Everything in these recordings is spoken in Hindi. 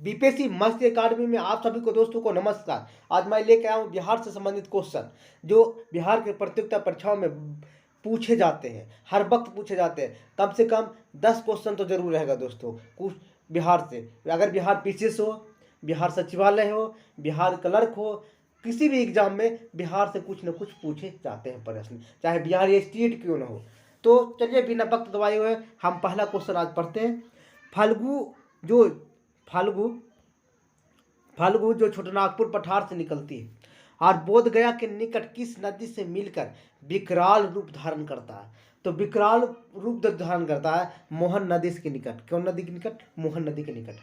बीपीएससी मत्स्य अकादमी में आप सभी को दोस्तों को नमस्कार। आज मैं लेके आया हूँ बिहार से संबंधित क्वेश्चन जो बिहार के प्रतियोगिता परीक्षाओं में पूछे जाते हैं, हर वक्त पूछे जाते हैं। कम से कम 10 क्वेश्चन तो जरूर रहेगा दोस्तों कुछ बिहार से। अगर बिहार पीसीएस हो, बिहार सचिवालय हो, बिहार क्लर्क हो, किसी भी एग्जाम में बिहार से कुछ न कुछ पूछे जाते हैं प्रश्न, चाहे बिहार या स्टेट क्यों न हो। तो चलिए बिना वक्त गवाए हुए हम पहला क्वेश्चन आज पढ़ते हैं। फाल्गु फाल्गु जो छोटानागपुर पठार से निकलती है और बोध गया के निकट किस नदी से मिलकर विकराल रूप धारण करता है? तो विकराल रूप धारण करता है मोहन नदी के निकट। कौन नदी के निकट? मोहन नदी के निकट।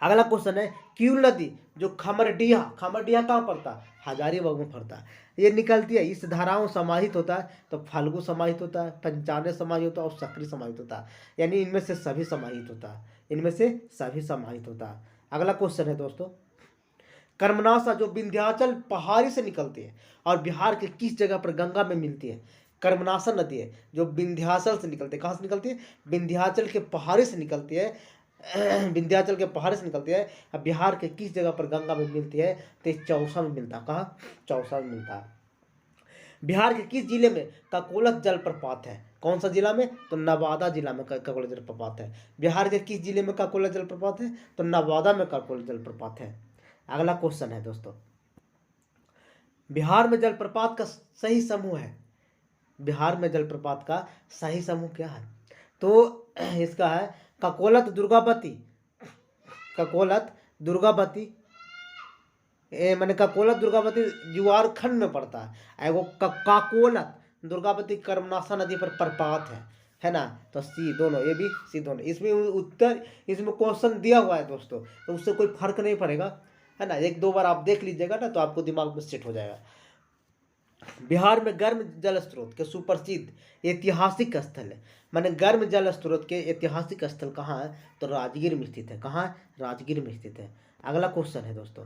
अगला क्वेश्चन है क्यूल नदी जो खमरडिया कहाँ पड़ता है? हजारीबाग में पड़ता है। ये निकलती है, इस धाराओं समाहित होता है तो फाल्गु समाहित होता है, पंचानवे समाहित होता है और सक्रिय समाहित होता है। यानी इनमें से सभी समाहित होता है, इनमें से सभी समाहित होता है। अगला क्वेश्चन है दोस्तों, कर्मनाशा जो विंध्याचल पहाड़ी से निकलती है और बिहार के किस जगह पर गंगा में मिलती है? कर्मनाशा नदी है जो विंध्याचल से निकलती है। कहाँ से निकलती है? विंध्याचल के पहाड़ी से निकलती है। विंध्याचल के पहाड़ से निकलती है। अब बिहार के किस जगह पर गंगा में मिलती है? तो चौसा में मिलता है। कहाँ? चौसा में मिलता है। बिहार के किस जिले में ककोलत जलप्रपात है? कौन सा जिला में? तो नवादा जिला में ककोलत जलप्रपात है। बिहार के किस जिले में ककोलत जलप्रपात है? तो नवादा में ककोलत जलप्रपात है। अगला क्वेश्चन है दोस्तों, बिहार में जलप्रपात का सही समूह है। बिहार में जलप्रपात का सही समूह क्या है? तो इसका है ककोलत दुर्गावती। ककोलत दुर्गावती मैंने ककोलत दुर्गावती जुआरखंड में पड़ता है। एगो काकोलत दुर्गावती कर्मनाशा नदी पर प्रपात है ना। तो सी दोनों, ए बी सी दोनों। इसमें उत्तर, इसमें क्वेश्चन दिया हुआ है दोस्तों, तो उससे कोई फर्क नहीं पड़ेगा, है ना। एक दो बार आप देख लीजिएगा ना तो आपको दिमाग में सेट हो जाएगा। बिहार में गर्म जल स्रोत के सुप्रसिद्ध ऐतिहासिक स्थल है। माने गर्म जल स्रोत के ऐतिहासिक स्थल कहाँ है? तो राजगीर में स्थित है। कहाँ है? राजगीर में स्थित है। अगला क्वेश्चन है दोस्तों,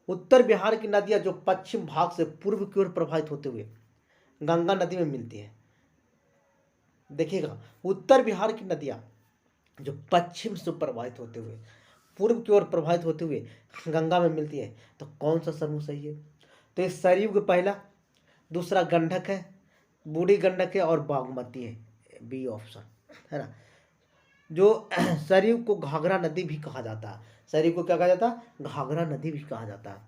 उत्तर बिहार की नदियां जो पश्चिम भाग से पूर्व की ओर प्रवाहित होते हुए गंगा नदी में मिलती है। देखिएगा, उत्तर बिहार की नदियां जो पश्चिम से प्रवाहित होते हुए पूर्व की ओर प्रवाहित होते हुए गंगा में मिलती है, तो कौन सा समूह सही है? तो इस सरयू का पहला, दूसरा गंडक है, बूढ़ी गंडक है और बागमती है। बी ऑप्शन, है ना। जो सरयू को घाघरा नदी भी कहा जाता है। सरयू को क्या कहा जाता है? घाघरा नदी भी कहा जाता है।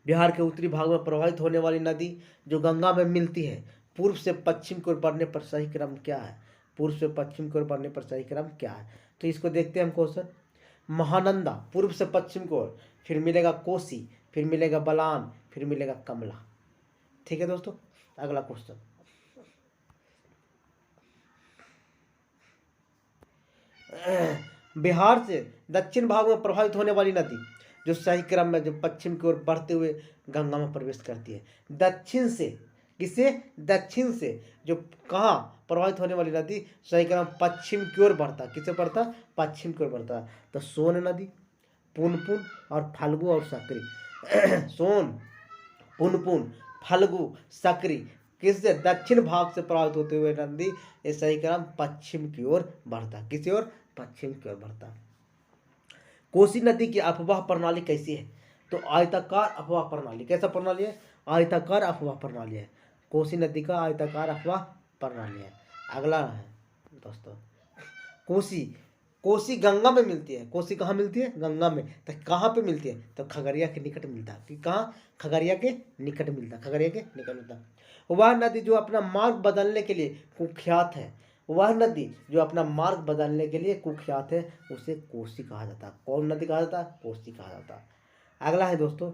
बिहार के उत्तरी भाग में प्रवाहित होने वाली नदी जो गंगा में मिलती है, पूर्व से पश्चिम की ओर बढ़ने पर सही क्रम क्या है? पूर्व से पश्चिम की ओर बढ़ने पर सही क्रम क्या है? तो इसको देखते हैं हम क्वेश्चन। महानंदा पूर्व से पश्चिम की ओर, फिर मिलेगा कोसी, फिर मिलेगा बलान, फिर मिलेगा कमला। ठीक है दोस्तों। अगला क्वेश्चन, बिहार से दक्षिण भाग में प्रभावित होने वाली नदी जो सही क्रम में जो पश्चिम की ओर बढ़ते हुए गंगा में प्रवेश करती है। दक्षिण से, किसे? दक्षिण से जो कहाँ प्रभावित होने वाली नदी सही क्रम पश्चिम की ओर बढ़ता, किसे बढ़ता? पश्चिम की ओर बढ़ता। तो सोन नदी, पुनपुन और फाल्गु और सकरी। सोन, पुनपुन, फाल्गु, सकरी किससे? दक्षिण भाग से प्रभावित होते हुए नदी ये सही क्रम पश्चिम की ओर बढ़ता। किसी ओर? पश्चिम की ओर बढ़ता। कोसी नदी की अफवाह प्रणाली कैसी है? तो आयताकार अफवाह प्रणाली। कैसा प्रणाली है? आयताकार अफवाह प्रणाली है। कोसी नदी का आयताकार अफवाह प्रणाली है। अगला है दोस्तों, कोसी, कोसी गंगा में मिलती है। कोसी कहाँ मिलती है? गंगा में। तो कहाँ पे मिलती है? तो खगड़िया के निकट मिलता है। कि कहाँ? खगड़िया के निकट मिलता है। खगड़िया के निकट मिलता है। वह नदी जो अपना मार्ग बदलने के लिए कुख्यात है, वह नदी जो अपना मार्ग बदलने के लिए कुख्यात है, उसे कोसी कहा जाता है। कौन नदी कहा जाता है? कोसी कहा जाता है। अगला है दोस्तों,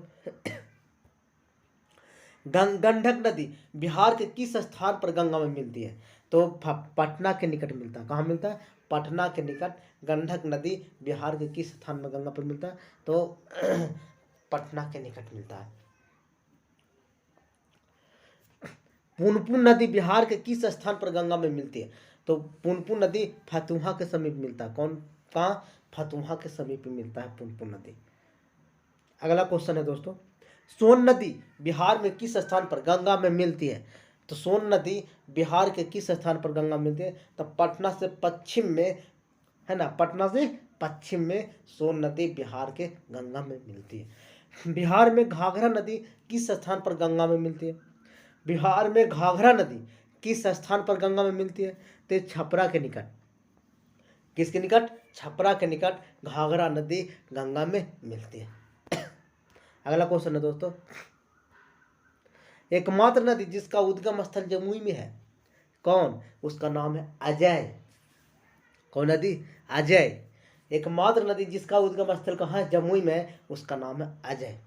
गंडक नदी बिहार के किस स्थान पर गंगा में मिलती है? तो पटना के निकट मिलता है। कहाँ मिलता है? पटना के निकट गंडक नदी बिहार के किस स्थान में गंगा पर मिलता है? तो पटना के निकट मिलता है। पुनपुन नदी बिहार के किस स्थान पर गंगा में मिलती है? तो पुनपुन नदी फतुहा के समीप मिलता है। कौन? कहाँ? फतुहा के समीप मिलता है पुनपुन नदी। अगला क्वेश्चन है दोस्तों, सोन नदी बिहार में किस स्थान पर गंगा में मिलती है? तो सोन नदी बिहार के किस स्थान पर गंगा मिलती है? तो पटना से पश्चिम में, है ना, पटना से पश्चिम में सोन नदी बिहार के गंगा में मिलती है। बिहार में घाघरा नदी किस स्थान पर गंगा में मिलती है? बिहार में घाघरा नदी किस स्थान पर गंगा में मिलती है? तो छपरा के निकट। किसके निकट? छपरा के निकट घाघरा नदी गंगा में मिलती है। अगला क्वेश्चन है दोस्तों, एकमात्र नदी जिसका उद्गम स्थल जमुई में है कौन? उसका नाम है अजय। कौन नदी? अजय। एकमात्र नदी जिसका उद्गम स्थल कहाँ है? जमुई में है, उसका नाम है अजय।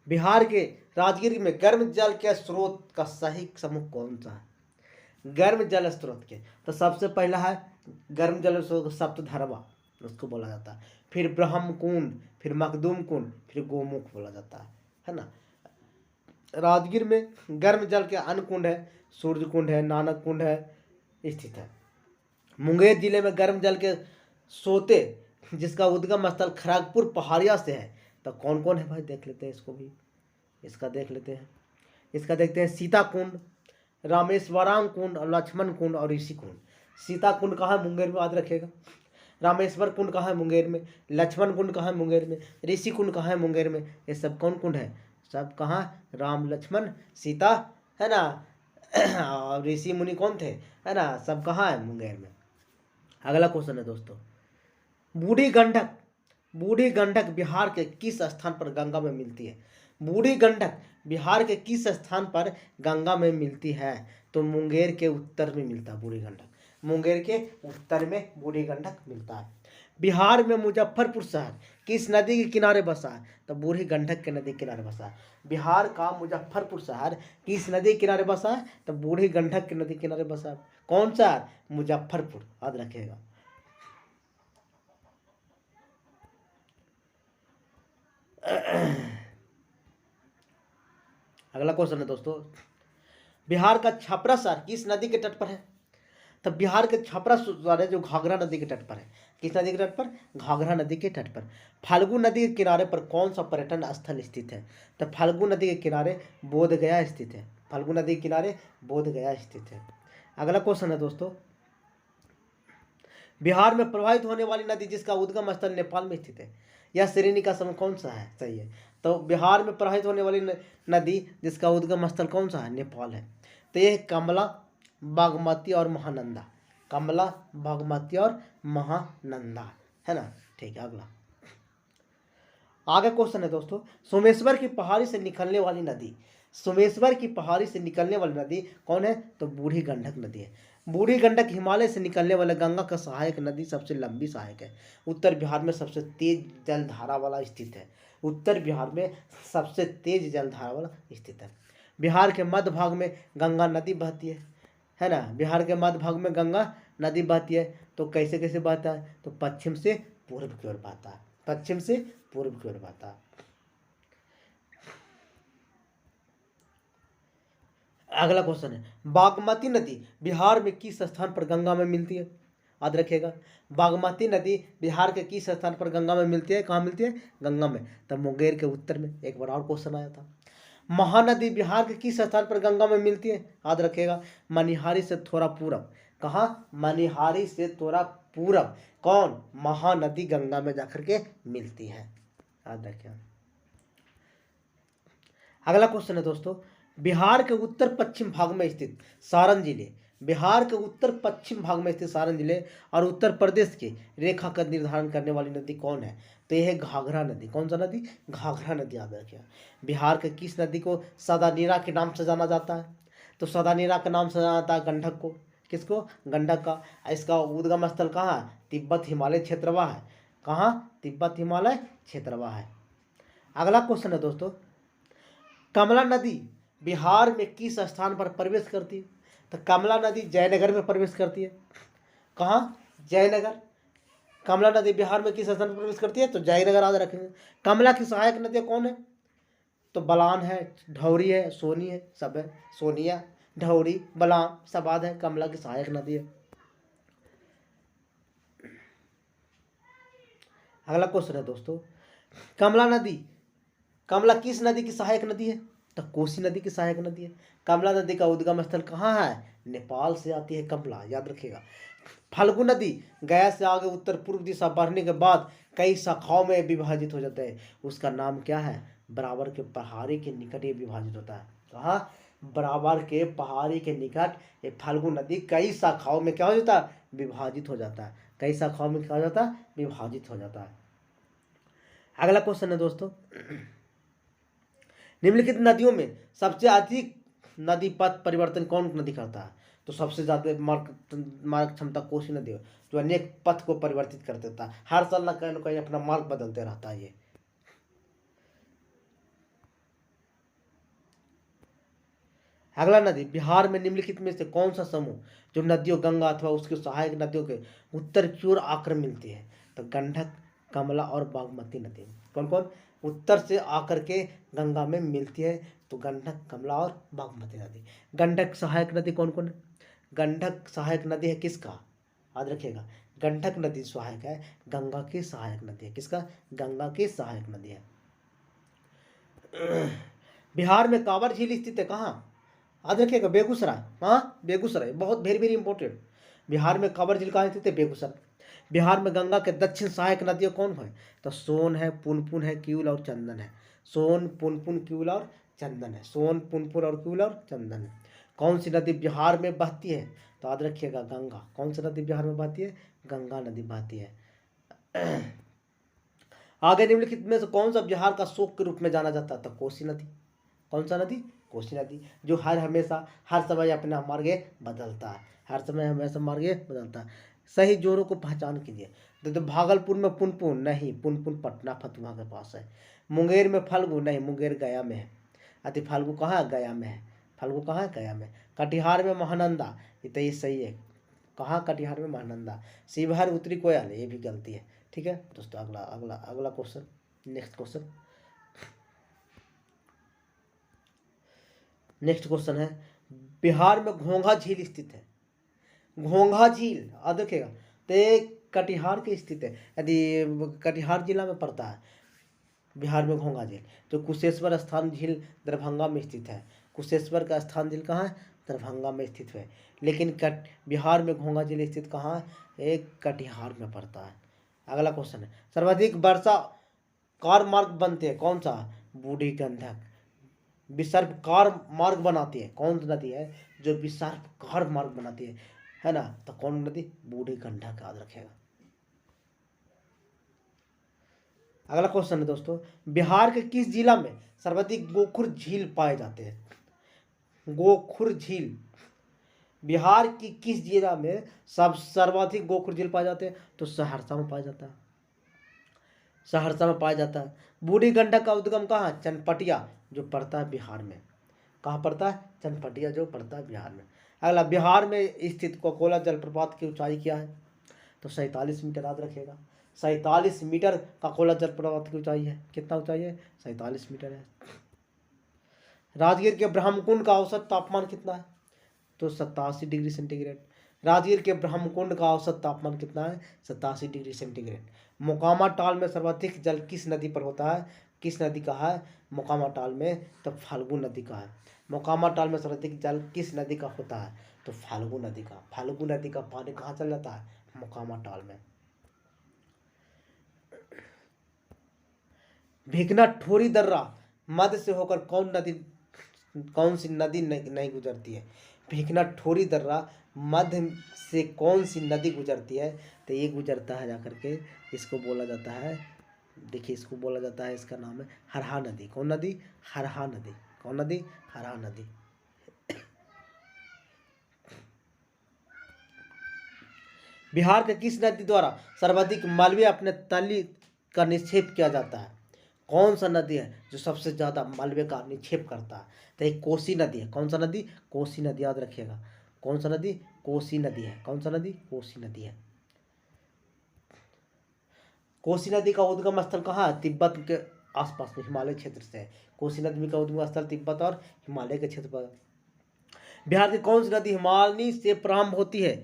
बिहार के राजगीर में गर्म जल के स्रोत का सही समूह कौन सा है? गर्म जल स्रोत के, तो सबसे पहला है गर्म जल स्रोत सप्तधरवा, उसको बोला जाता है। फिर ब्रह्म कुंड, फिर मखदूम कुंड, फिर गोमुख बोला जाता है ना। राजगीर में गर्म जल के अन्य कुंड है, सूर्य कुंड है, नानक कुंड है स्थित है। मुंगेर जिले में गर्म जल के सोते जिसका उद्गम स्थल खड़गपुर पहाड़िया से है, तो कौन कौन है भाई? देख लेते हैं इसको भी, इसका देख लेते हैं। इसका देखते हैं सीता कुंड, रामेश्वराम कुंड और लक्ष्मण कुंड और ऋषि कुंड। सीता कुंड कहाँ है? मुंगेर में, याद रखिएगा। रामेश्वर कुंड कहाँ है? मुंगेर में। लक्ष्मण कुंड कहाँ है? मुंगेर में। ऋषि कुंड कहाँ है? मुंगेर में। ये सब कौन कुंड है? सब कहाँ? राम लक्ष्मण सीता, है ना, और ऋषि मुनि कौन थे, है ना, सब कहाँ है? मुंगेर में। अगला क्वेश्चन है दोस्तों, बूढ़ी गंडक, बूढ़ी गंडक बिहार के किस स्थान पर गंगा में मिलती है? बूढ़ी गंडक बिहार के किस स्थान पर गंगा में मिलती है? तो मुंगेर के उत्तर में मिलता है बूढ़ी गंडक। मुंगेर के उत्तर में बूढ़ी गंडक मिलता है। बिहार में मुजफ्फरपुर शहर किस नदी के किनारे बसा है? तो बूढ़ी गंडक के नदी के किनारे बसा है। बिहार का मुजफ्फरपुर शहर किस नदी के किनारे बसा है? तो बूढ़ी गंडक के नदी के किनारे बसा है। कौन सा? मुजफ्फरपुर, याद रखिएगा। अगला क्वेश्चन है दोस्तों, बिहार का छपरा शहर किस नदी के तट पर है? तो बिहार के छपरा शहर है जो घाघरा नदी के तट पर है। किस नदी के तट पर? घाघरा नदी के तट पर। फाल्गु नदी के किनारे पर कौन सा पर्यटन स्थल स्थित है? तो फाल्गु नदी के किनारे बोधगया स्थित है। फाल्गु नदी के किनारे बोधगया स्थित है। अगला क्वेश्चन है दोस्तों, बिहार में प्रवाहित होने वाली नदी जिसका उद्गम स्थल नेपाल में स्थित है, यह श्रेणी का समूह कौन सा है? सही है। तो बिहार में प्रवाहित होने वाली नदी जिसका उद्गम स्थल कौन सा है? नेपाल है। तो यह कमला, बागमती और महानंदा। कमला, बागमती और महानंदा, है ना। ठीक है। अगला आगे क्वेश्चन है दोस्तों, सोमेश्वर की पहाड़ी से निकलने वाली नदी, सोमेश्वर की पहाड़ी से निकलने वाली नदी कौन है? तो बूढ़ी गंडक नदी है। बूढ़ी गंडक हिमालय से निकलने वाले गंगा का सहायक नदी, सबसे लंबी सहायक है। उत्तर बिहार में सबसे तेज जलधारा वाला स्थित है। उत्तर बिहार में सबसे तेज जलधारा वाला स्थित है। बिहार के मध्य भाग में गंगा नदी बहती है ना। बिहार के मध्य भाग में गंगा नदी बहती है। तो कैसे कैसे बहता है? तो पश्चिम से पूर्व की ओर बहता है। पश्चिम से पूर्व की ओर बहता है। अगला क्वेश्चन है, बागमती नदी बिहार में किस स्थान पर गंगा में मिलती है? याद रखिएगा, बागमती नदी बिहार के किस स्थान पर गंगा में मिलती है? कहाँ मिलती है? गंगा में। तब मुंगेर के उत्तर में। एक बार और क्वेश्चन आया था, महानदी बिहार के किस स्थान पर गंगा में मिलती है? याद रखिएगा, मनिहारी से थोड़ा पूरब। कहाँ? मनिहारी से थोड़ा पूरब कौन? महानदी गंगा में जाकर के मिलती है। याद रखिएगा। अगला क्वेश्चन है दोस्तों, बिहार के उत्तर पश्चिम भाग में स्थित सारण जिले, बिहार के उत्तर पश्चिम भाग में स्थित सारण जिले और उत्तर प्रदेश की रेखा का निर्धारण करने वाली नदी कौन है? तो यह है घाघरा नदी। कौन सा नदी? घाघरा नदी। याद रखिए। बिहार के किस नदी को सदानीरा के नाम से जाना जाता है? तो सदानीरा के नाम से जाना जाता है गंडक को। किसको? गंडक का। इसका उद्गम स्थल कहाँ है? तिब्बत हिमालय क्षेत्रवा है। कहाँ? तिब्बत हिमालय क्षेत्रवा है। अगला क्वेश्चन है दोस्तों, कमला नदी बिहार में किस स्थान पर प्रवेश करती है? तो कमला नदी जयनगर में प्रवेश करती है। कहाँ? जयनगर। कमला नदी बिहार में किस स्थान पर प्रवेश करती है? तो जयनगर। याद रखेंगे। कमला की सहायक नदियाँ कौन है? तो बलान है, ढौरी है, सोनी है, सब है। सोनिया, ढौरी, बलान सब याद है, कमला की सहायक नदी है। अगला क्वेश्चन है दोस्तों, कमला नदी कमला किस नदी की सहायक नदी है? तो कोसी नदी की सहायक नदी है। कमला नदी का उद्गम स्थल कहाँ है? नेपाल से आती है कमला, याद रखिएगा। फल्गु नदी गया से आगे उत्तर पूर्व दिशा बढ़ने के बाद कई शाखाओं में विभाजित हो जाता है। उसका नाम क्या है? बराबर के पहाड़ी के निकट ये विभाजित होता है। कहाँ? बराबर के पहाड़ी के निकट ये फल्गु नदी कई शाखाओं में क्या हो जाता है? विभाजित हो जाता है। कई शाखाओं में क्या हो जाता है? विभाजित हो जाता है। अगला क्वेश्चन है दोस्तों, निम्नलिखित नदियों में सबसे अधिक नदी पथ परिवर्तन कौन नदी करता है? तो सबसे ज्यादा मार्ग क्षमता कोसी नदी है, जो अनेक पथ को परिवर्तित कर देता है। हर साल न कहीं अपना मार्ग बदलते रहता है ये। अगला नदी, बिहार में निम्नलिखित में से कौन सा समूह जो नदियों गंगा अथवा उसके सहायक नदियों के उत्तर की ओर आकर मिलती है? तो गंडक, कमला और बागमती नदी। कौन कौन? उत्तर से आकर के गंगा में मिलती है, तो गंडक, कमला और बागमती नदी। गंडक सहायक नदी कौन कौन है? गंडक सहायक नदी है किसका? याद रखिएगा, गंडक नदी सहायक है, गंगा की सहायक नदी है। किसका? गंगा की सहायक नदी है। बिहार में कांवर झील स्थित है कहाँ? याद रखिएगा, बेगूसराय। हाँ, बेगूसराय, बहुत वेरी वेरी इंपॉर्टेंट। बिहार में कांवर झील कहाँ स्थित है? बेगूसराय। बिहार में गंगा के दक्षिण सहायक नदियाँ कौन है? तो सोन है, पुनपुन है, किऊल और चंदन है। सोन, पुनपुन, किऊल और चंदन है। सोन, पुनपुन और किऊल और चंदन है। कौन सी नदी बिहार में बहती है? तो याद रखिएगा, गंगा। कौन सी नदी बिहार में बहती है? गंगा नदी बहती है। आगे निम्नलिखित में से कौन सा बिहार का शोक के रूप में जाना जाता है? तो कोसी नदी। कौन सा नदी? कोसी नदी, जो हमेशा हर समय अपना मार्ग बदलता है। हर समय हमेशा मार्ग बदलता है। सही जोड़ों को पहचान कीजिए। तो भागलपुर में पुनपुन नहीं, पुनपुन पटना फतुहा के पास है। मुंगेर में फल्गु नहीं, मुंगेर गया में है। अति फल्गु कहाँ है? गया में है। फल्गु कहाँ है? गया में। कटिहार में महानंदा, ये सही है। कहाँ? कटिहार में महानंदा। शिवहर उत्तरी कोयल, ये भी गलती है। ठीक है दोस्तों, अगला अगला अगला question, next question. Next question है, बिहार में घोंघा झील स्थित है। घोंघा झील याद रखिएगा, तो ये कटिहार के स्थित है, यदि कटिहार जिला में पड़ता है बिहार में घोंघा झील। तो कुशेश्वर स्थान झील दरभंगा में स्थित है। कुशेश्वर का स्थान झील कहाँ है? दरभंगा में स्थित है। लेकिन बिहार में घोंघा झील स्थित कहाँ है? एक कटिहार में पड़ता है। अगला क्वेश्चन है, सर्वाधिक वर्षा कार मार्ग बनते हैं कौन सा? बूढ़ी गंडक। विसर्पकार मार्ग बनाती है कौन सी नदी है जो विसर्पकार मार्ग बनाती है ना? तो कौन नदी? बूढ़ी गंडक, याद रखेगा। अगला क्वेश्चन है दोस्तों, बिहार के किस जिला में सर्वाधिक गोखुर झील पाए जाते हैं? गोखुर झील, बिहार की किस जिला में सब सर्वाधिक गोखुर झील पाए जाते हैं? तो सहरसा में पाया जाता है। सहरसा में पाया जाता है। बूढ़ी गंडक का उद्गम कहाँ? चनपटिया, जो पड़ता है बिहार में। कहाँ पड़ता है? चनपटिया, जो पड़ता है बिहार में। अगला, बिहार में स्थित कोकोला जलप्रपात की ऊंचाई क्या है? तो 47 मीटर, याद रखिएगा। 47 मीटर कोकोला जलप्रपात की ऊंचाई है। कितना ऊंचाई है? 47 मीटर है। राजगीर के ब्रह्मकुंड का औसत तापमान कितना है? तो 87 डिग्री सेंटीग्रेड। राजगीर के ब्रह्मकुंड का औसत तापमान कितना है? 87 डिग्री सेंटीग्रेड। मोकामा टाल में सर्वाधिक जल किस नदी पर होता है? किस नदी का है मोकामा टाल में? तो फाल्गु नदी का है। मोकामा टाल में सर्वाधिक जल किस नदी का होता है? तो फाल्गु नदी का। फाल्गु नदी का पानी कहाँ चल जाता है? मोकामा टाल में। भिकना ठोरी दर्रा मध्य से होकर कौन सी नदी नहीं गुजरती है? भिकना ठोरी दर्रा मध्य से कौन सी नदी गुजरती है? तो ये गुजरता है जाकर के, इसको बोला जाता है, देखिए इसको बोला जाता है, इसका नाम है हरहा नदी। कौन नदी? हरहा नदी। कौन नदी? हरहा नदी। बिहार के किस नदी द्वारा सर्वाधिक मालवीय अपने तली का निक्षेप किया जाता है? कौन सा नदी है जो सबसे ज्यादा मालवीय का निक्षेप करता है? तो एक कोसी नदी है। कौन सा नदी? कोसी नदी, याद रखिएगा। कौन सा नदी? कोसी नदी है। कौन सा नदी? कोसी नदी है। कोसी नदी का उद्गम स्थल कहाँ है? तिब्बत के आसपास में, हिमालय क्षेत्र से है। कोसी नदी का उद्गम स्थल तिब्बत और हिमालय के क्षेत्र पर। बिहार की कौन सी नदी हिमानी से प्रारंभ होती है?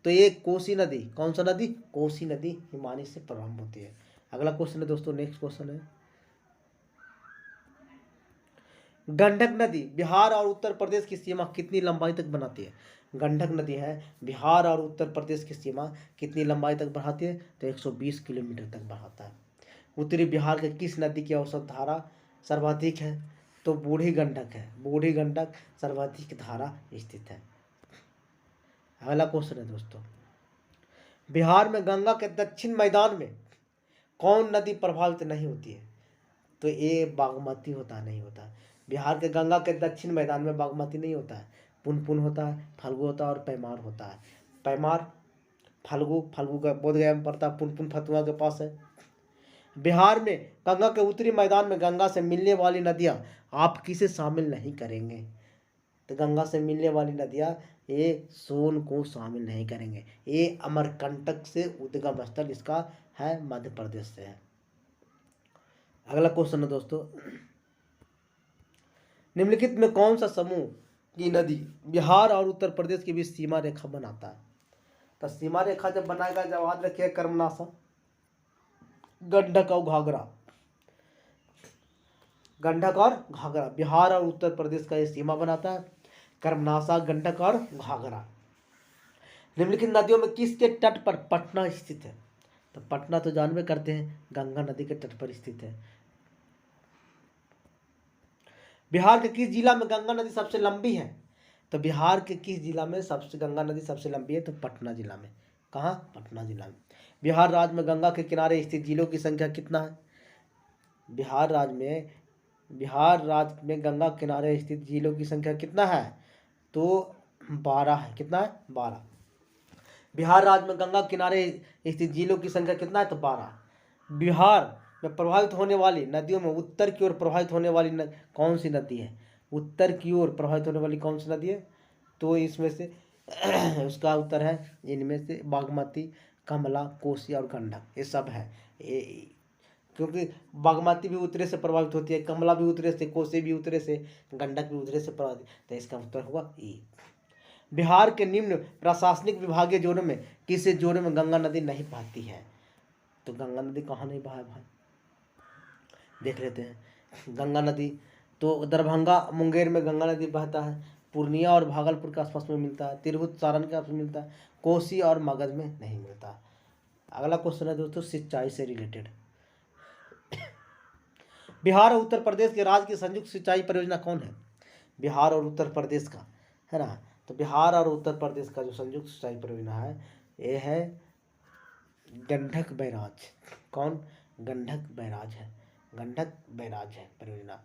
तो ये कोसी नदी। कौन सा नदी? कोसी नदी हिमानी से प्रारंभ होती है। अगला क्वेश्चन है दोस्तों, नेक्स्ट क्वेश्चन है, गंडक नदी बिहार और उत्तर प्रदेश की सीमा कितनी लंबाई तक बनाती है? गंडक नदी है बिहार और उत्तर प्रदेश की सीमा कितनी लंबाई तक बढ़ाती है? तो 120 किलोमीटर तक बढ़ाता है। उत्तरी बिहार के किस नदी की औसत धारा सर्वाधिक है? तो बूढ़ी गंडक है। बूढ़ी गंडक सर्वाधिक धारा स्थित है। अगला क्वेश्चन है दोस्तों, बिहार में गंगा के दक्षिण मैदान में कौन नदी प्रभावित नहीं होती है? तो ये बागमती होता नहीं होता। बिहार के गंगा के दक्षिण मैदान में बागमती नहीं होता है, पुनपुन होता है, फल्गु होता है और पैमार होता है। पैमार फल्गु का बोधगया में पड़ता है, पुनपुन फतुहा के पास है। बिहार में गंगा के उत्तरी मैदान में गंगा से मिलने वाली नदियाँ आप किसे शामिल नहीं करेंगे? तो गंगा से मिलने वाली नदियाँ ये सोन को शामिल नहीं करेंगे। ये अमरकंटक से उद्गम स्थल इसका है, मध्य प्रदेश से है। अगला क्वेश्चन है दोस्तों, निम्नलिखित में कौन सा समूह की नदी बिहार और उत्तर प्रदेश के बीच सीमा रेखा बनाता है? तो सीमा रेखा जब बनाएगा, जब याद रखिए, कर्मनाशा, गंडक और घाघरा। गंडक और घाघरा बिहार और उत्तर प्रदेश का ये सीमा बनाता है, कर्मनाशा, गंडक और घाघरा। निम्नलिखित नदियों में किसके तट पर पटना स्थित है? तो पटना तो जानवे करते हैं गंगा नदी के तट पर स्थित है। बिहार के किस जिला में गंगा नदी सबसे लंबी है? तो बिहार के किस जिला में सबसे गंगा नदी सबसे लंबी है? तो पटना जिला में। कहाँ? पटना जिला में। बिहार राज्य में गंगा के किनारे स्थित जिलों की संख्या कितना है? बिहार राज्य में गंगा किनारे स्थित जिलों की संख्या कितना है? तो 12 है। कितना है? 12। बिहार राज्य में गंगा किनारे स्थित जिलों की संख्या कितना है? तो 12। बिहार में प्रभावित होने वाली नदियों में उत्तर की ओर प्रभावित होने वाली कौन सी नदी है? उत्तर की ओर प्रभावित होने वाली कौन सी नदी है? तो इसमें से उसका उत्तर है, इनमें से बागमती, कमला, कोसी और गंडक, ये सब है। क्योंकि बागमती भी उत्तरी से प्रभावित होती है, कमला भी उत्तरी से, कोसी भी उत्तरी से, गंडक भी उत्तरी से प्रभावित, तो इसका उत्तर होगा ई। बिहार के निम्न प्रशासनिक विभागीय जोनों में किस जोन में गंगा नदी नहीं बहती है? तो गंगा नदी कहाँ नहीं बहा है भाई, देख लेते हैं। गंगा नदी तो दरभंगा मुंगेर में गंगा नदी बहता है, पूर्णिया और भागलपुर के आसपास में मिलता है, तिरहुत सारण के आसपास मिलता है, कोसी और मगध में नहीं मिलता। अगला क्वेश्चन है दोस्तों, सिंचाई से रिलेटेड। बिहार और उत्तर प्रदेश के राज्य की संयुक्त सिंचाई परियोजना कौन है? बिहार और उत्तर प्रदेश का है ना, तो बिहार और उत्तर प्रदेश का जो संयुक्त सिंचाई परियोजना है ये है गंडक बैराज। कौन? गंडक बैराज है। गंडक बैराज है परियोजना।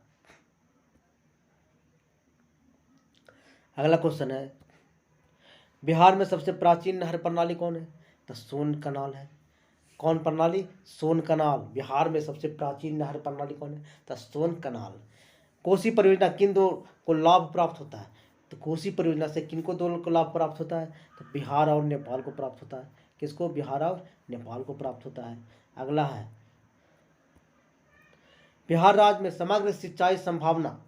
अगला क्वेश्चन है, बिहार में सबसे प्राचीन नहर प्रणाली कौन है? तो सोन कनाल है। कौन प्रणाली? सोन कनाल। बिहार में सबसे प्राचीन नहर प्रणाली कौन है? तो सोन कनाल। कोसी परियोजना किन दो को लाभ प्राप्त होता है? तो कोसी परियोजना से किन को दो को लाभ प्राप्त होता है? तो बिहार और नेपाल को प्राप्त होता है। किसको? बिहार और नेपाल को प्राप्त होता है। अगला है, बिहार राज्य में समग्र सिंचाई संभावना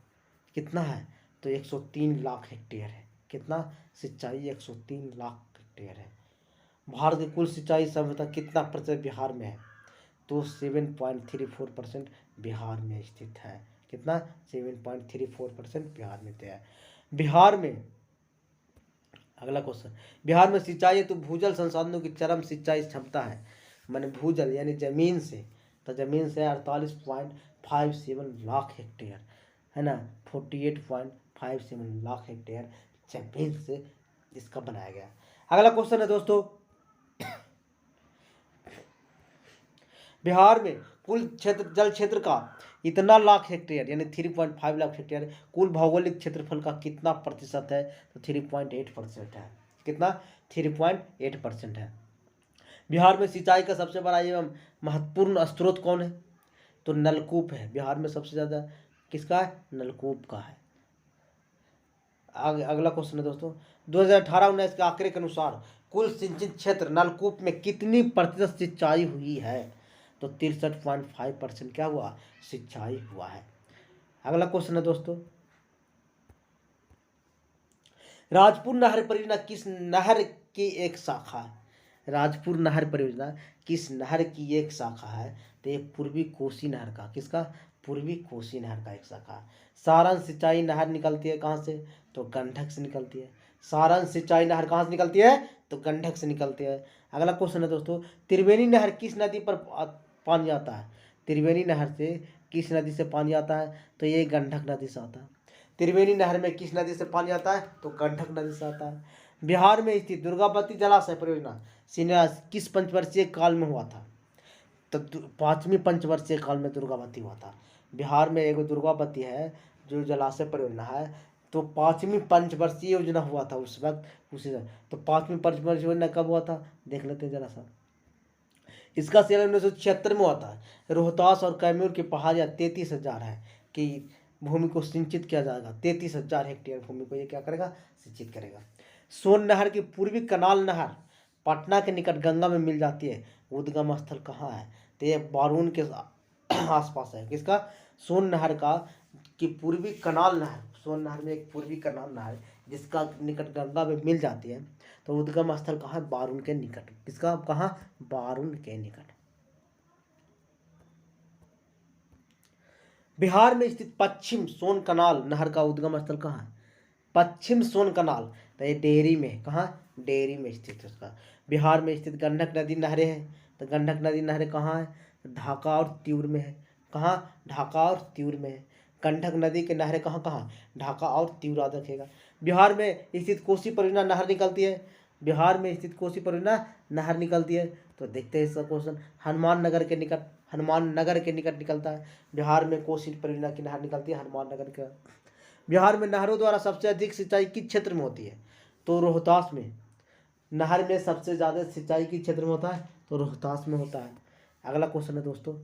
कितना है? तो 103 लाख हेक्टेयर है। कितना? सिंचाई 103 लाख हेक्टेयर है। भारत की कुल सिंचाई क्षमता कितना प्रतिशत बिहार में है? तो 7.34% बिहार में स्थित है। कितना? 7.34% बिहार में तय है। बिहार में, अगला क्वेश्चन, बिहार में सिंचाई तो भूजल संसाधनों की चरम सिंचाई क्षमता है, माने भूजल यानी जमीन से, तो जमीन से 48.57 लाख हेक्टेयर है ना, 48.57 लाख हेक्टेयर जमीन से इसका बनाया गया। अगला क्वेश्चन है दोस्तों, बिहार में कुल क्षेत्र जल क्षेत्र का इतना लाख हेक्टेयर यानी 3.5 लाख हेक्टेयर कुल भौगोलिक क्षेत्रफल का कितना प्रतिशत है? तो 3.8% है। कितना? 3.8% है। बिहार में सिंचाई का सबसे बड़ा एवं महत्वपूर्ण स्रोत कौन है? तो नलकूप है। बिहार में सबसे ज़्यादा किसका है? नलकूप का है। अगला क्वेश्चन है दोस्तों, 2018-19 के आंकड़े के अनुसार कुल सिंचित क्षेत्र नलकूप में कितनी प्रतिशत सिंचाई हुई है? तो 63.5% क्या हुआ? सिंचाई हुआ है। अगला क्वेश्चन है दोस्तों, राजपुर नहर परियोजना किस नहर की एक शाखा है? राजपुर नहर परियोजना किस नहर की एक शाखा है? तो ये पूर्वी कोसी नहर का, किसका? पूर्वी कोसी नहर का एक शाखा है। सारण सिंचाई नहर निकलती है कहाँ से? तो गंडक से निकलती है। सारण सिंचाई नहर कहाँ से निकलती है? तो गंडक से निकलती है। अगला क्वेश्चन है दोस्तों, त्रिवेणी नहर किस नदी पर पानी आता है? त्रिवेणी नहर से किस नदी से पानी आता है? तो ये गंडक नदी से आता है। त्रिवेणी नहर में किस नदी से पानी आता है? तो गंडक नदी से आता है। बिहार में स्थित दुर्गावती जलाशय परियोजना शिलान्यास किस पंचवर्षीय काल में हुआ था? तो 5वीं पंचवर्षीय काल में दुर्गावती हुआ था। बिहार में एक दुर्गावती है जो जलाशय परियोजना है, तो 5वीं पंचवर्षीय योजना हुआ था उस वक्त उसी। तो 5वीं पंचवर्षीय योजना कब हुआ था? देख लेते हैं जरा सा। इसका शिलान्यास 1976 में हुआ था। रोहतास और कैमूर की पहाड़ियाँ 33,000 है कि भूमि को सिंचित किया जाएगा। 33,000 हेक्टेयर भूमि को ये क्या करेगा? सिंचित करेगा। सोन नहर की पूर्वी कनाल नहर पटना के निकट गंगा में मिल जाती है। उद्गम स्थल कहाँ है? तो ये बारून के आसपास है। किसका? सोन नहर का कि पूर्वी कनाल नहर, सोन नहर में एक पूर्वी कनाल नहर जिसका निकट गंगा में मिल जाती है। तो उद्गम स्थल कहाँ? बारून के निकट। किसका? कहाँ? बारून के निकट। बिहार में स्थित पश्चिम सोन कनाल नहर का उद्गम स्थल कहाँ है? पश्चिम सोन कनाल, तो ये डेहरी में। कहाँ? डेहरी में स्थित है उसका। बिहार में स्थित गंडक नदी नहरें हैं, तो गंडक नदी नहरें कहाँ है? तो ढाका और तिऊर में है। कहाँ? ढाका और तिऊर में है। गंडक नदी के नहरें कहाँ कहाँ? ढाका और तिऊर याद रखेगा। बिहार में स्थित कोसी परियोजना नहर निकलती है। बिहार में स्थित कोसी परियोजना नहर निकलती है। तो देखते हैं इसका क्वेश्चन, हनुमान नगर के निकट, हनुमान नगर के निकट निकलता है। बिहार में कोसी परियोजना की नहर निकलती है हनुमान नगर के। बिहार में नहरों द्वारा सबसे अधिक सिंचाई किस क्षेत्र में होती है? तो रोहतास में। नहर में सबसे ज़्यादा सिंचाई किस क्षेत्र में होता है? तो रोहतास में होता है। अगला क्वेश्चन है दोस्तों,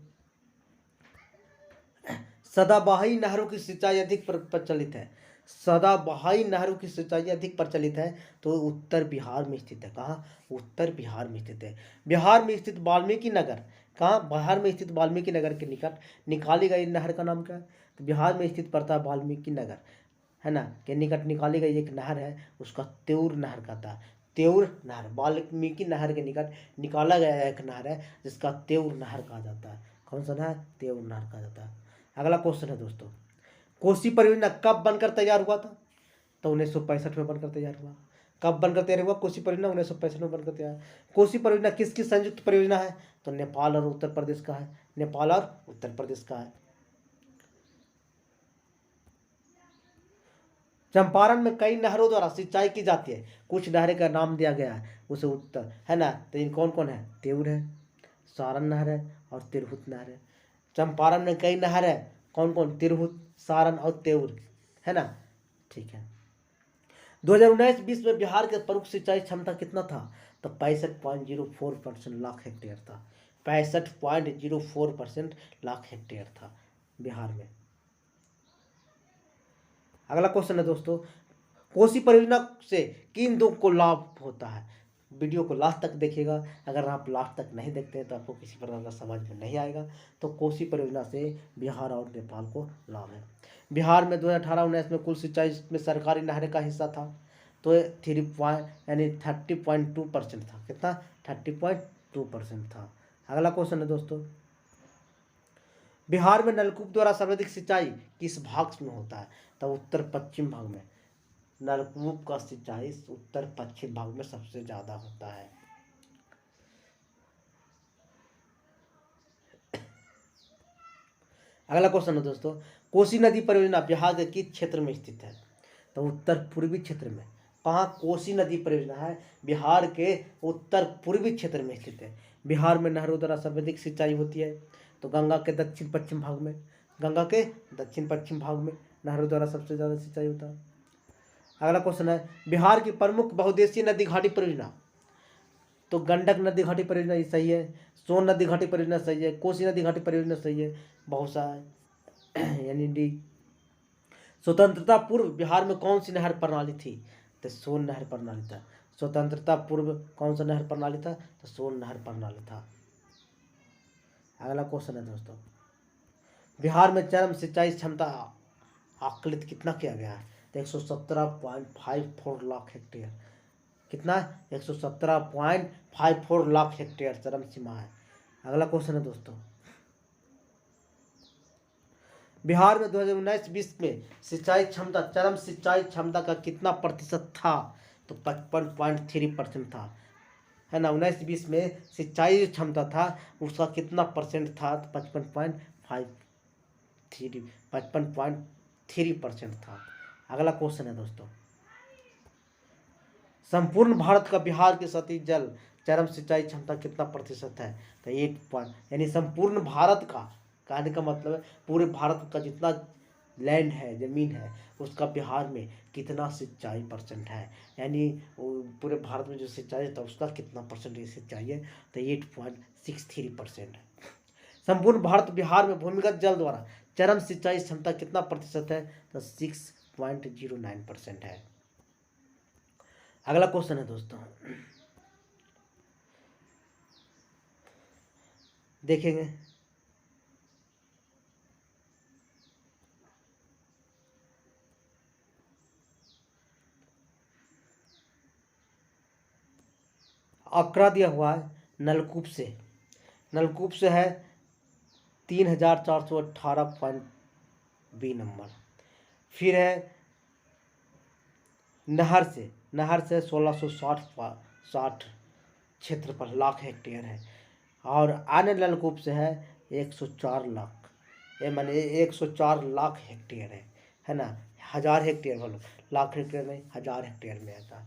सदाबहाई नहरों की सिंचाई अधिक प्रचलित है। सदाबहाई नहरों की सिंचाई अधिक प्रचलित है तो उत्तर बिहार में स्थित है। कहाँ? उत्तर बिहार में स्थित है। बिहार में स्थित वाल्मीकि नगर, कहाँ? बिहार में स्थित वाल्मीकि नगर के निकट निकाली गई नहर का नाम क्या है? तो बिहार में स्थित पड़ता है वाल्मीकि नगर, है ना, के निकट निकाली गई एक नहर है, उसका तेउर नहर कहता है। तेउर नहर, वाल्मीकि नहर के निकट निकाला गया एक नहर है जिसका तेउर नहर कहा जाता है। कौन सा नहर? तेउर नहर कहा जाता है। अगला क्वेश्चन है दोस्तों, कोसी परियोजना कब बनकर तैयार हुआ था? तो 1965 में बनकर तैयार हुआ। कब बनकर तैयार हुआ कोसी परियोजना? 1965 में बनकर तैयार। कोसी परियोजना किसकी संयुक्त परियोजना है? तो नेपाल और उत्तर प्रदेश का है। नेपाल और उत्तर प्रदेश का है। चंपारण में कई नहरों द्वारा सिंचाई की जाती है। कुछ नहरें का नाम दिया गया है उसे उत्तर, है ना, तो इन कौन कौन है? तेउर है, सारण नहर है और तिरहुत नहर है। चंपारण में कई नहर है, कौन कौन? तिरहुत, सारण और तेउर, है ना। ठीक है। 2019-20 में बिहार के प्रमुख सिंचाई क्षमता कितना था? तो 65.04% लाख हेक्टेयर था। 65.04% लाख हेक्टेयर था बिहार में। अगला क्वेश्चन है दोस्तों, कोसी परियोजना से किन दो को लाभ होता है? वीडियो को लास्ट तक देखिएगा। अगर आप लास्ट तक नहीं देखते हैं तो आपको किसी प्रकार का समझ में नहीं आएगा। तो कोसी परियोजना से बिहार और नेपाल को लाभ है। बिहार में 2018-19 में कुल सिंचाई में सरकारी नहरें का हिस्सा था तो 30.2% था। कितना? 30.2% था। अगला क्वेश्चन है दोस्तों, बिहार में नलकूप द्वारा सर्वाधिक सिंचाई किस भाग में होता है? तो उत्तर पश्चिम भाग में। नलकूप का सिंचाई उत्तर पश्चिम भाग में सबसे ज्यादा होता है। अगला क्वेश्चन है दोस्तों, कोसी नदी परियोजना बिहार के किस क्षेत्र में स्थित है? तो उत्तर पूर्वी क्षेत्र में। कहाँ कोसी नदी परियोजना है? बिहार के उत्तर पूर्वी क्षेत्र में स्थित है। बिहार में नहरों द्वारा सर्वाधिक सिंचाई होती है तो गंगा के दक्षिण पश्चिम भाग में। गंगा के दक्षिण पश्चिम भाग में नहरों द्वारा सबसे ज़्यादा सिंचाई होता है। अगला क्वेश्चन है, बिहार की प्रमुख बहुउद्देशीय नदी घाटी परियोजना। तो गंडक नदी घाटी परियोजना ये सही है, सोन नदी घाटी परियोजना सही है, कोसी नदी घाटी परियोजना सही है, बहुत सा है यानी डी। स्वतंत्रता पूर्व बिहार में कौन सी नहर प्रणाली थी? तो सोन नहर प्रणाली था। स्वतंत्रता पूर्व कौन सा नहर प्रणाली था? तो सोन नहर प्रणाली था। अगला क्वेश्चन है दोस्तों, बिहार में चरम सिंचाई क्षमता आकलित कितना किया गया है? तो 117.54 लाख हेक्टेयर। कितना? 117.54 लाख हेक्टेयर चरम सीमा है। अगला क्वेश्चन है दोस्तों, बिहार में 2019-20 में सिंचाई क्षमता, चरम सिंचाई क्षमता का कितना प्रतिशत था? तो 55.3% था, है ना। 19-20 में सिंचाई जो क्षमता था उसका कितना परसेंट था? तो 55.3% था। अगला क्वेश्चन है दोस्तों, संपूर्ण भारत का बिहार के सतही जल चरम सिंचाई क्षमता कितना प्रतिशत है? तो 8 यानी संपूर्ण भारत का, कहने का मतलब है पूरे भारत का जितना लैंड है, जमीन है, उसका बिहार में कितना सिंचाई परसेंट है, यानी पूरे भारत में जो सिंचाई था उसका कितना परसेंट सिंचाई है? तो 8.63% है। संपूर्ण भारत बिहार में भूमिगत जल द्वारा चरम सिंचाई क्षमता कितना प्रतिशत है? तो 6.09% है। अगला क्वेश्चन है दोस्तों, देखेंगे आंकड़ा दिया हुआ है नलकूप से है 3418 नंबर। फिर है नहर से 1660 क्षेत्रफल लाख हेक्टेयर है। और अन्य नलकूप से है 104 लाख, ये माने 104 लाख हेक्टेयर है ना। 1000 हेक्टेयर बोलो, लाख हेक्टेयर नहीं, 1000 हेक्टेयर में आता।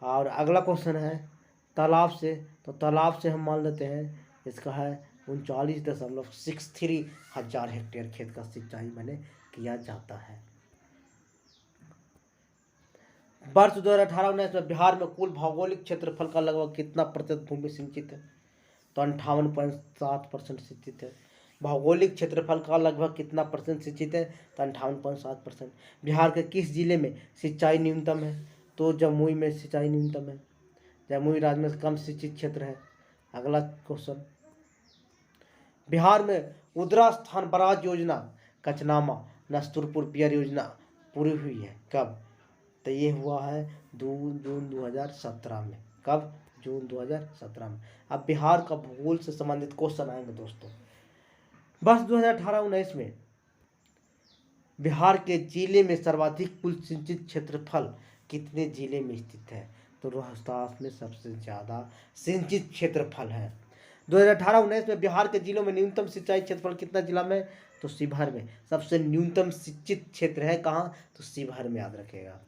और अगला क्वेश्चन है तालाब से, तो तालाब से हम मान लेते हैं इसका है 39.63 हजार हेक्टेयर खेत का सिंचाई मैंने किया जाता है। वर्ष 2018-19 में बिहार में कुल भौगोलिक क्षेत्रफल का लगभग कितना प्रतिशत भूमि सिंचित है? तो 58.7% सिंचित है। भौगोलिक क्षेत्रफल का लगभग कितना परसेंट सिंचित है? तो 58.7%। बिहार के किस जिले में सिंचाई न्यूनतम है? तो जमुई में सिंचाई न्यूनतम है। जमुई राज्य में कम सिंचित क्षेत्र है। अगला क्वेश्चन, बिहार में उद्रा स्थान बराज योजना कचनामा नस्तुरपुर बियर योजना पूरी हुई है कब? तो ये हुआ है जून 2017 में। कब? जून 2017 में। अब बिहार का भूगोल से संबंधित क्वेश्चन आएंगे दोस्तों। वर्ष 2018-19 में बिहार के जिले में सर्वाधिक कुल सिंचित क्षेत्रफल कितने जिले में स्थित है? तो रोहतास में सबसे ज़्यादा सिंचित क्षेत्रफल है। 2018-19 में बिहार के जिलों में न्यूनतम सिंचाई क्षेत्रफल कितना जिला में? तो शिवहर में सबसे न्यूनतम सिंचित क्षेत्र है। कहाँ? तो शिवहर में, याद रखेगा।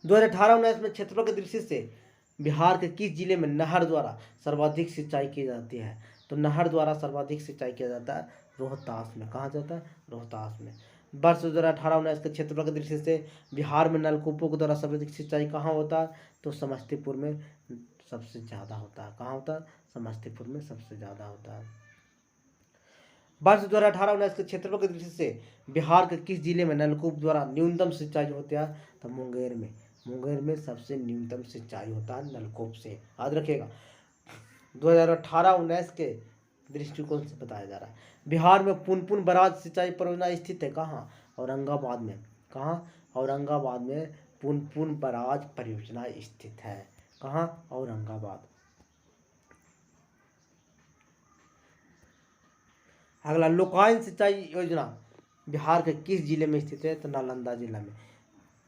2018-19 में क्षेत्रफल की दृष्टि से बिहार के किस जिले में नहर द्वारा सर्वाधिक सिंचाई की जाती है? तो नहर द्वारा सर्वाधिक सिंचाई किया जाता है रोहतास में। कहाँ जाता है? रोहतास में। वर्ष 2018-19 के क्षेत्रफल की दृष्टि से बिहार में नलकूपों के द्वारा सर्वाधिक सिंचाई कहाँ होता है? तो समस्तीपुर में सबसे ज़्यादा होता है। कहाँ होता है? समस्तीपुर में सबसे ज़्यादा होता है। वर्ष 2018-19 के क्षेत्रफल की दृष्टि से बिहार के किस जिले में नलकूप द्वारा न्यूनतम सिंचाई होती है? तो मुंगेर में। मुंगेर में सबसे न्यूनतम सिंचाई होता है नलकूप से, याद रखिएगा। 2018-19 के दृष्टिकोण से बताया जा रहा है। बिहार में पुनपुन बराज सिंचाई परियोजना स्थित है कहाँ? औरंगाबाद में। कहाँ? औरंगाबाद में पुनपुन बराज परियोजना स्थित है। कहाँ? औरंगाबाद। अगला, लोकायन सिंचाई योजना बिहार के किस जिले में स्थित है? तो नालंदा जिला में।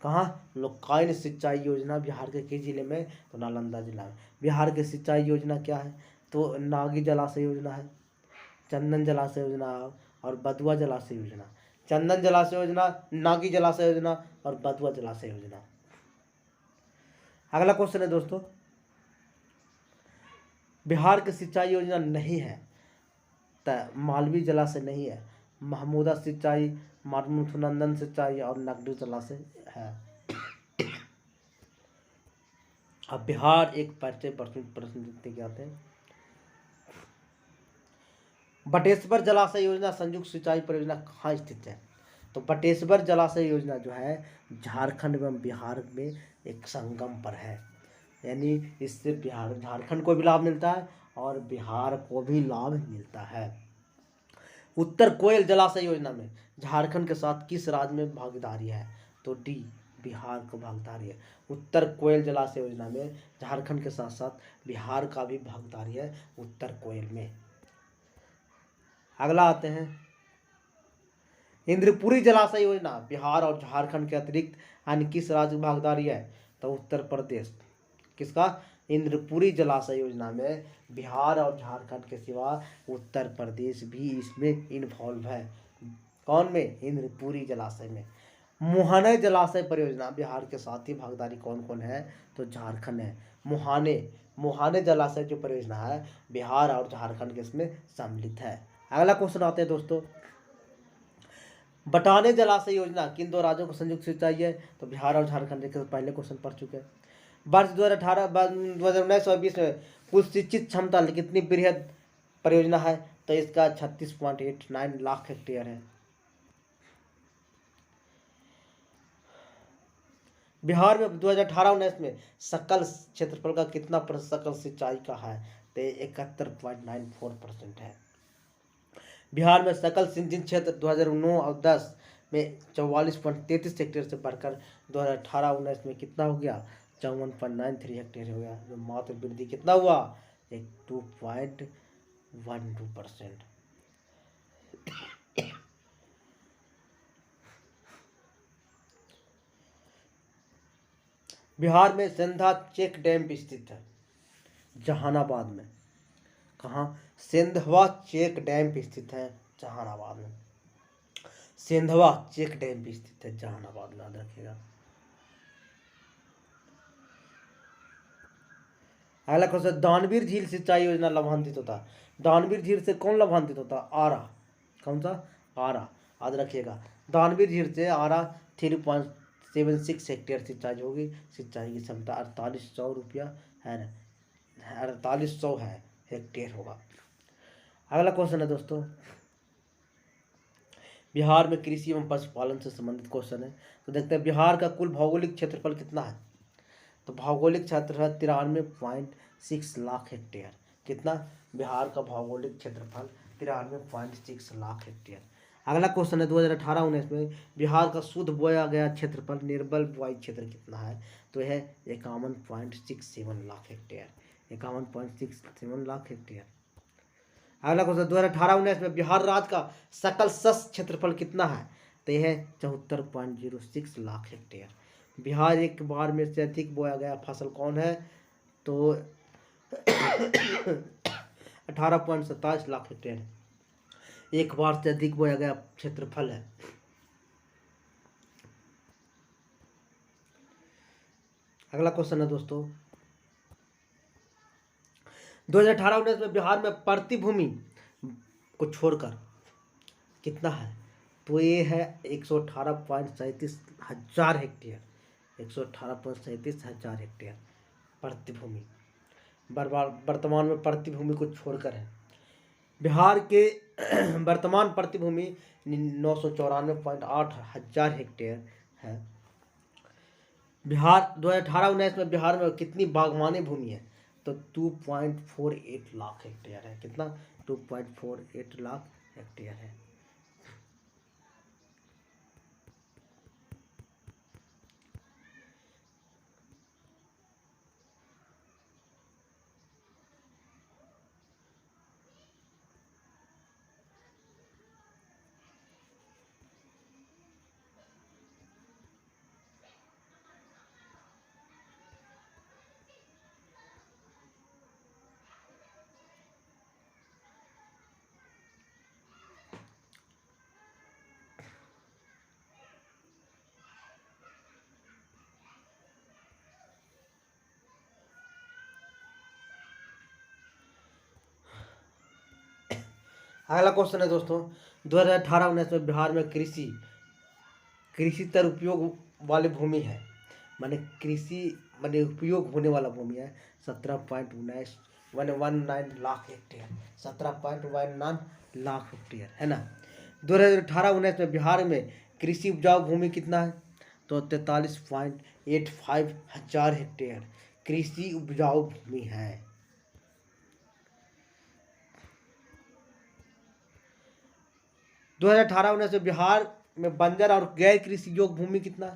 कहाँ? लोकायन सिंचाई योजना बिहार के किस जिले में? तो नालंदा जिला में। बिहार की सिंचाई योजना क्या है? तो नागी जलाशय योजना है, चंदन जलाशय योजना और बदुआ जलाशय योजना। चंदन जलाशय योजना, नागी जलाशय योजना और बदुआ जलाशय योजना। अगला क्वेश्चन है दोस्तों, बिहार की सिंचाई योजना नहीं है मालवीय जलाशय नहीं है, महमूदा सिंचाई, मारुथुनंदन सिंचाई और नगडू जलाशय है। अब बिहार एक परिचय प्रश्न देखते क्या आते हैं। बटेश्वर जलाशय योजना संयुक्त सिंचाई परियोजना कहाँ स्थित है? तो बटेश्वर जलाशय योजना जो है झारखंड एवं बिहार में एक संगम पर है, यानी इससे बिहार झारखंड को भी लाभ मिलता है और बिहार को भी लाभ मिलता है। उत्तर कोयल जलाशय योजना में झारखंड के साथ किस राज्य में भागीदारी है? तो डी, बिहार को भागीदारी है। उत्तर कोयल जलाशय योजना में झारखंड के साथ साथ बिहार का भी भागीदारी है उत्तर कोयल में। अगला आते हैं इंद्रपुरी जलाशय योजना बिहार और झारखंड के अतिरिक्त अन्य किस राज्य की भागीदारी है? तो उत्तर प्रदेश। किसका? इंद्रपुरी जलाशय योजना में बिहार और झारखंड के सिवा उत्तर प्रदेश भी इसमें इन्वॉल्व है। कौन में? इंद्रपुरी जलाशय में। मुहाने जलाशय परियोजना बिहार के साथ ही भागीदारी कौन कौन है? तो झारखंड है। मुहाने जलाशय जो परियोजना है बिहार और झारखंड के इसमें सम्मिलित है। अगला क्वेश्चन आते हैं दोस्तों, बटाने जलाशय योजना किन दो राज्यों को संयुक्त सिंचाई है? तो बिहार और झारखंड के पहले क्वेश्चन पढ़ चुके हैं। वर्ष 2018 2019 और 20 में कुल सिंचित क्षमता कितनी बृहद परियोजना है? तो इसका 36.89 लाख हेक्टेयर है। बिहार में 2018-19 में सकल क्षेत्रफल का कितना प्रतिशत सकल सिंचाई का है? तो 71.94% है। बिहार में सकल सिंचित क्षेत्र 2009 और 10 में 44.33 हेक्टेयर से बढ़कर 2018-19 में कितना हो गया? 54.93 हेक्टेयर हो गया। जो मात्र वृद्धि कितना हुआ? 2.12%। बिहार में सिंधा चेक डैम स्थित है जहानाबाद में। कहाँ? सिंधवा चेक डैम स्थित है जहानाबाद में। सिंधवा चेक डैम स्थित है जहानाबाद में, याद रखिएगा। अगला क्वेश्चन, दानवीर झील सिंचाई योजना लाभान्वित होता है। दानवीर झील से कौन लाभान्वित होता है? आरा। कौन सा? आरा, याद रखिएगा। दानवीर झील से आरा 3.76 हेक्टेयर सिंचाई होगी। सिंचाई की क्षमता 4800 रुपया है ना, 4800 है हेक्टेयर होगा। अगला क्वेश्चन है दोस्तों, बिहार में कृषि एवं पशुपालन से संबंधित क्वेश्चन है। तो देखते हैं बिहार का कुल भौगोलिक क्षेत्रफल कितना है? तो भौगोलिक क्षेत्र है 93.6 लाख हेक्टेयर। कितना? बिहार का भौगोलिक क्षेत्रफल 93.6 लाख हेक्टेयर। अगला क्वेश्चन है 2018-19 में बिहार का शुद्ध बोया गया क्षेत्रफल निर्बल बुआई क्षेत्र कितना है? तो यह 51.67 लाख हेक्टेयर। 51.67 लाख हेक्टेयर। अगला क्वेश्चन 2018-19 में बिहार राज्य का सकल शस्य क्षेत्रफल कितना है? तो यह 74.06 लाख हेक्टेयर। बिहार एक बार में से अधिक बोया गया फसल कौन है? तो 18.27 लाख हेक्टेयर एक बार से अधिक बोया गया क्षेत्रफल है। अगला क्वेश्चन है दोस्तों, 2018-19 में बिहार में प्रति भूमि को छोड़कर कितना है? तो ये है 118.37 हजार हेक्टेयर। 118.37 हजार हेक्टेयर प्रति भूमि वर्तमान में प्रति भूमि को छोड़कर है। बिहार के वर्तमान प्रति भूमि 994.8 हजार हेक्टेयर है। बिहार 2018-19 में बिहार में कितनी बागवानी भूमि है? तो 2.48 लाख हेक्टेयर है। कितना? 2.48 लाख हेक्टेयर है। अगला क्वेश्चन है दोस्तों, 2018-19 में बिहार में कृषि तर उपयोग वाली भूमि है, माने कृषि माने उपयोग होने वाला भूमि है 17.19 लाख हेक्टेयर। 17.19 लाख हेक्टेयर है ना। 2018-19 में बिहार में कृषि उपजाऊ भूमि कितना है? तो 43.85 हजार हेक्टेयर कृषि उपजाऊ भूमि है। 2018-19 में बिहार में बंजर और गैर कृषि योग्य भूमि कितना?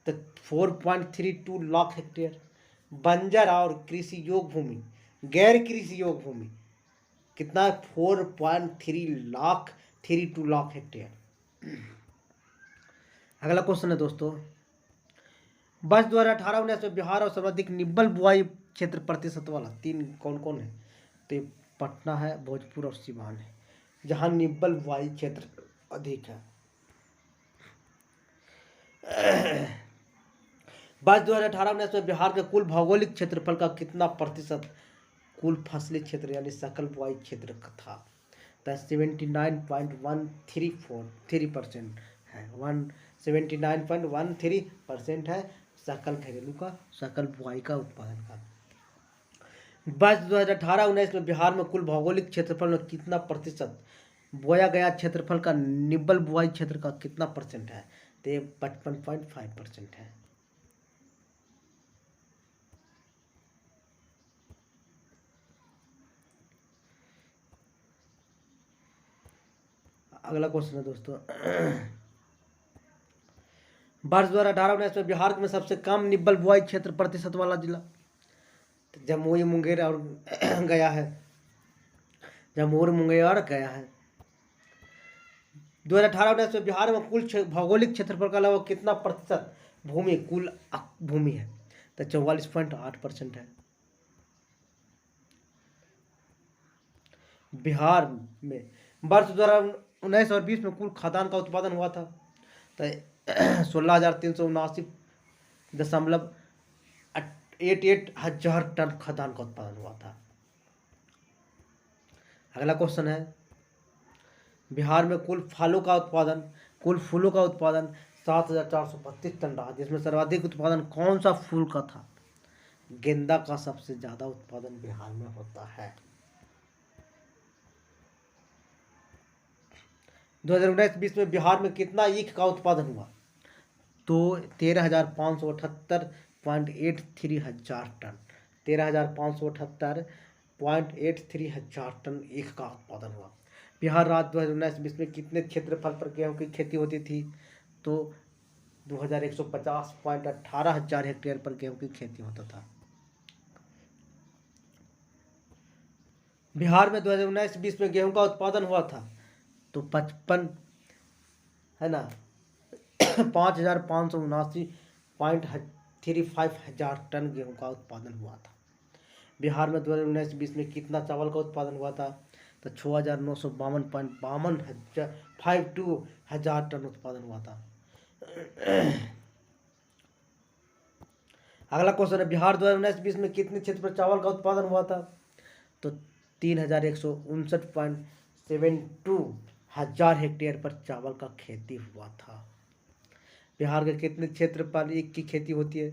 तो 4.32 लाख हेक्टेयर बंजर और कृषि योग्य भूमि। गैर कृषि योग्य भूमि, कितना है? 4.32 लाख हेक्टेयर। अगला क्वेश्चन है दोस्तों, वर्ष 2018-19 में बिहार और सर्वाधिक निब्बल बुआई क्षेत्र प्रतिशत वाला तीन कौन कौन है? तो ये पटना है, भोजपुर और सिवान है, जहां निब्बल बुआई क्षेत्र अधिक है। वर्ष 2018-19 में बिहार के कुल भौगोलिक क्षेत्रफल का कितना प्रतिशत कुल फसली क्षेत्र यानी सकल बुआई क्षेत्र का था? तो 79.134% है, 79.13% है सकल घरेलू का, सकल बुआई का उत्पादन का। वर्ष 2018-19 में बिहार में कुल भौगोलिक क्षेत्रफल में कितना प्रतिशत बोया गया क्षेत्रफल का निब्बल बुआई क्षेत्र का कितना परसेंट है? तो ये 55.5% है। अगला क्वेश्चन है दोस्तों, वर्ष 2018-19 में बिहार में सबसे कम निब्बल बुआई क्षेत्र प्रतिशत वाला जिला तो जमुई, मुंगेर और गया है। जमुई, मुंगेर और गया है। 2018-19 में बिहार में कुल भौगोलिक क्षेत्रफल का लगभग कितना प्रतिशत भूमि कुल भूमि है? तो 44.8% है। बिहार में वर्ष 2019 और 20 में कुल खाद्यान्न का उत्पादन हुआ था तो 16,379.88 हजार टन खाद्यान्न का उत्पादन हुआ था। अगला क्वेश्चन है, बिहार में कुल फलों का उत्पादन 7,432 टन रहा, जिसमें सर्वाधिक उत्पादन कौन सा फूल का था? गेंदा का सबसे ज्यादा उत्पादन बिहार में होता है। 2019-20 में बिहार में कितना ईख का उत्पादन हुआ? तो 13,578.83 हजार टन, 13,578.83 हजार टन ईख का उत्पादन हुआ। बिहार राज्य 2019-20 में कितने क्षेत्रफल पर गेहूं की खेती होती थी? तो 2150.18 हजार हेक्टेयर पर गेहूं की खेती होता था। बिहार में 2019-20 में गेहूं का उत्पादन हुआ था तो 55 है ना 5,579.35 हजार टन गेहूं का उत्पादन हुआ था। बिहार में 2019-20 में कितना चावल का उत्पादन हुआ था? तो 6,952.52 हजार टन उत्पादन हुआ था। अगला क्वेश्चन है, बिहार 2019-20 में कितने क्षेत्र पर चावल का उत्पादन हुआ था? तो 3,159.72 हजार हेक्टेयर पर चावल का खेती हुआ था। बिहार के कितने क्षेत्र पर ईख की खेती होती है?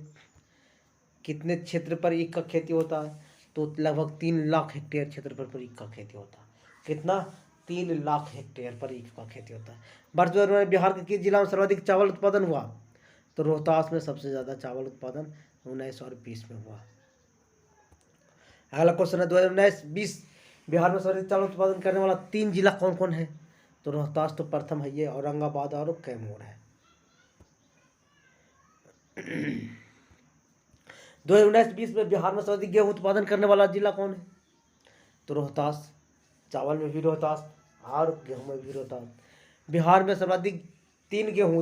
कितने क्षेत्र पर ईख का खेती होता है? तो लगभग 3 लाख हेक्टेयर क्षेत्र पर ईख का खेती होता है। कितना? 3 लाख हेक्टेयर पर ईख का खेती होता है। वर्ष 2019 में बिहार के किस जिला में सर्वाधिक चावल उत्पादन हुआ? तो रोहतास में सबसे ज्यादा चावल उत्पादन 19 और 20 में हुआ। अगला क्वेश्चन है, 2019-20 बिहार में सर्वाधिक चावल उत्पादन करने वाला 3 जिला कौन कौन है? तो रोहतास तो प्रथम है, ये औरंगाबाद और कैमूर है। 2019-20 में बिहार में सर्वाधिक गेहूं उत्पादन करने वाला जिला कौन है? तो रोहतास, चावल में भी रोहतास और गेहूं में भी रोहतास। बिहार में सर्वाधिक 3 गेहूं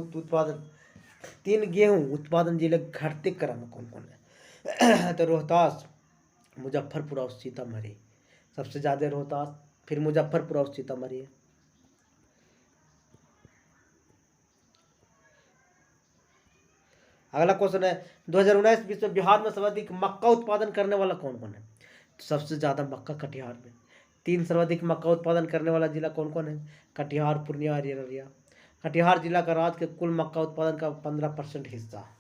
उत्पादन जिले घटते क्रम में कौन कौन है? तो रोहतास, मुजफ्फरपुर और सीतामढ़ी। सबसे ज्यादा रोहतास, फिर मुजफ्फरपुर और सीतामढ़ी है। अगला क्वेश्चन है, 2019-20 में बिहार में सर्वाधिक मक्का उत्पादन करने वाला कौन कौन है? तो सबसे ज्यादा मक्का कटिहार में। 3 सर्वाधिक मक्का उत्पादन करने वाला जिला कौन कौन है? कटिहार, पूर्णिया और अररिया। कटिहार जिला का राज्य के कुल मक्का उत्पादन का 15% हिस्सा है।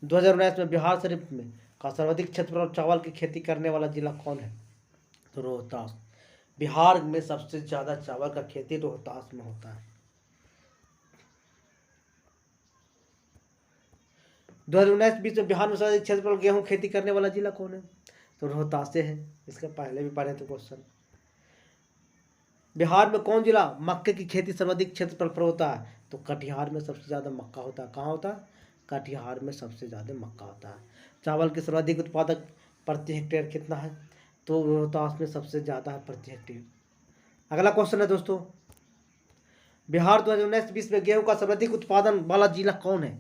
2019 में बिहार शरीफ में का सर्वाधिक क्षेत्र पर चावल की खेती करने वाला जिला कौन है? तो रोहतास। बिहार में सबसे ज्यादा चावल का खेती रोहतास में होता है। 2019-20 में बिहार में सर्वाधिक क्षेत्र पर गेहूं खेती करने वाला जिला कौन है? तो रोहतास से है। इसके पहले भी पढ़े थे क्वेश्चन। बिहार में कौन जिला मक्के की खेती सर्वाधिक क्षेत्र पर होता है? तो कटिहार में सबसे ज्यादा मक्का होता है। कहाँ होता है? कटिहार में सबसे ज्यादा मक्का होता है। चावल के सर्वाधिक उत्पादक प्रति हेक्टेयर कितना है? तो रोहतास में सबसे ज़्यादा है प्रति हेक्टेयर। अगला क्वेश्चन है दोस्तों, बिहार 2019-20 में गेहूं का सर्वाधिक उत्पादन वाला जिला कौन है?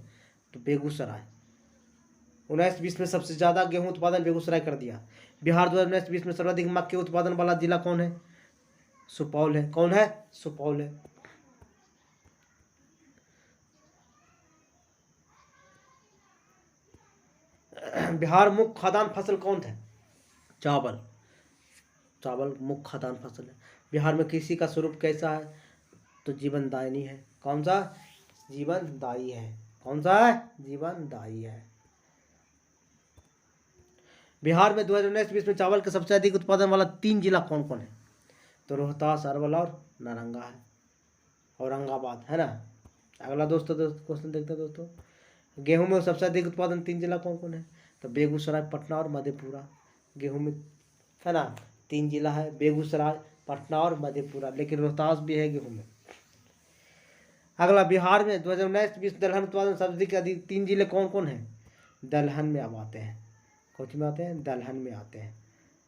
तो बेगूसराय। 19-20 में सबसे ज़्यादा गेहूं उत्पादन बेगूसराय कर दिया। बिहार 2019-20 में सर्वाधिक मक्के उत्पादन वाला जिला कौन है? सुपौल है। कौन है? सुपौल है। बिहार मुख्य खाद्यान्न फसल कौन है? चावल। चावल मुख्य खाद्यान्न फसल है। बिहार में कृषि का स्वरूप कैसा है? तो जीवनदायिनी है। कौन सा? जीवनदायी है। कौन सा है? जीवनदायी है। बिहार में 2019-20 में चावल के सबसे अधिक उत्पादन वाला 3 जिला कौन कौन है? तो रोहतास, अरवल और नालंदा है, औरंगाबाद है ना। अगला दोस्तों क्वेश्चन देखते हैं दोस्तों, गेहूं में सबसे अधिक उत्पादन 3 जिला कौन कौन है? तो बेगूसराय, पटना और मधेपुरा। गेहूं में है ना 3 जिला है, बेगूसराय, पटना और मधेपुरा, लेकिन रोहतास भी है गेहूं में। अगला, बिहार में 2019-20 दलहन उत्पादन सबसे अधिक 3 जिले कौन कौन है? दलहन में अब आते हैं, कौन में आते हैं? दलहन में आते हैं।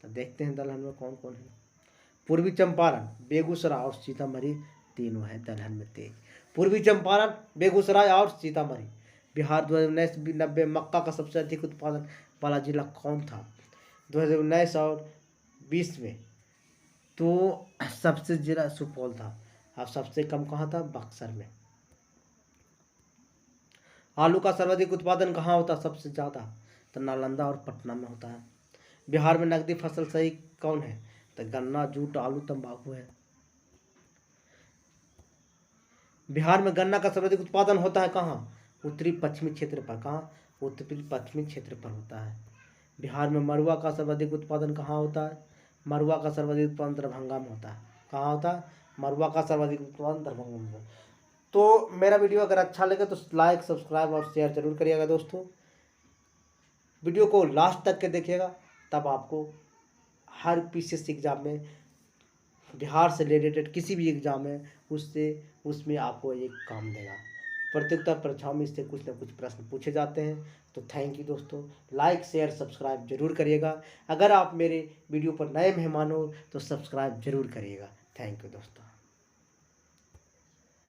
तो देखते हैं दलहन में कौन कौन है। पूर्वी चंपारण, बेगूसराय और सीतामढ़ी तीनों है दलहन में तेज। पूर्वी चंपारण, बेगूसराय और सीतामढ़ी। बिहार 2019-90 मक्का का सबसे अधिक उत्पादन वाला जिला कौन था? 2019 और 20 में तो सबसे जिला सुपौल था, और सबसे कम कहाँ था? बक्सर में। आलू का सर्वाधिक उत्पादन कहाँ होता है सबसे ज़्यादा? तो नालंदा और पटना में होता है। बिहार में नकदी फसल सही कौन है? तो गन्ना, जूट, आलू, तंबाकू है। बिहार में गन्ना का सर्वाधिक उत्पादन होता है कहाँ? उत्तरी पश्चिमी क्षेत्र पर। कहाँ? उत्तरी पश्चिमी क्षेत्र पर होता है। बिहार में मरुआ का सर्वाधिक उत्पादन कहाँ होता है? मरुआ का सर्वाधिक उत्पादन दरभंगा में होता है। कहाँ होता है? मरुआ का सर्वाधिक उत्पादन दरभंगा में होता है। तो मेरा वीडियो अगर अच्छा लगे तो लाइक, सब्सक्राइब और शेयर जरूर करिएगा दोस्तों। वीडियो को लास्ट तक के देखिएगा, तब आपको हर पीसीएस एग्जाम में, बिहार से रिलेटेड किसी भी एग्जाम में उसमें आपको एक काम देगा। प्रतियोगिता परीक्षाओं में इससे कुछ ना कुछ प्रश्न पूछे जाते हैं। तो थैंक यू दोस्तों, लाइक, शेयर, सब्सक्राइब जरूर करिएगा। अगर आप मेरे वीडियो पर नए मेहमान हो तो सब्सक्राइब जरूर करिएगा। थैंक यू दोस्तों।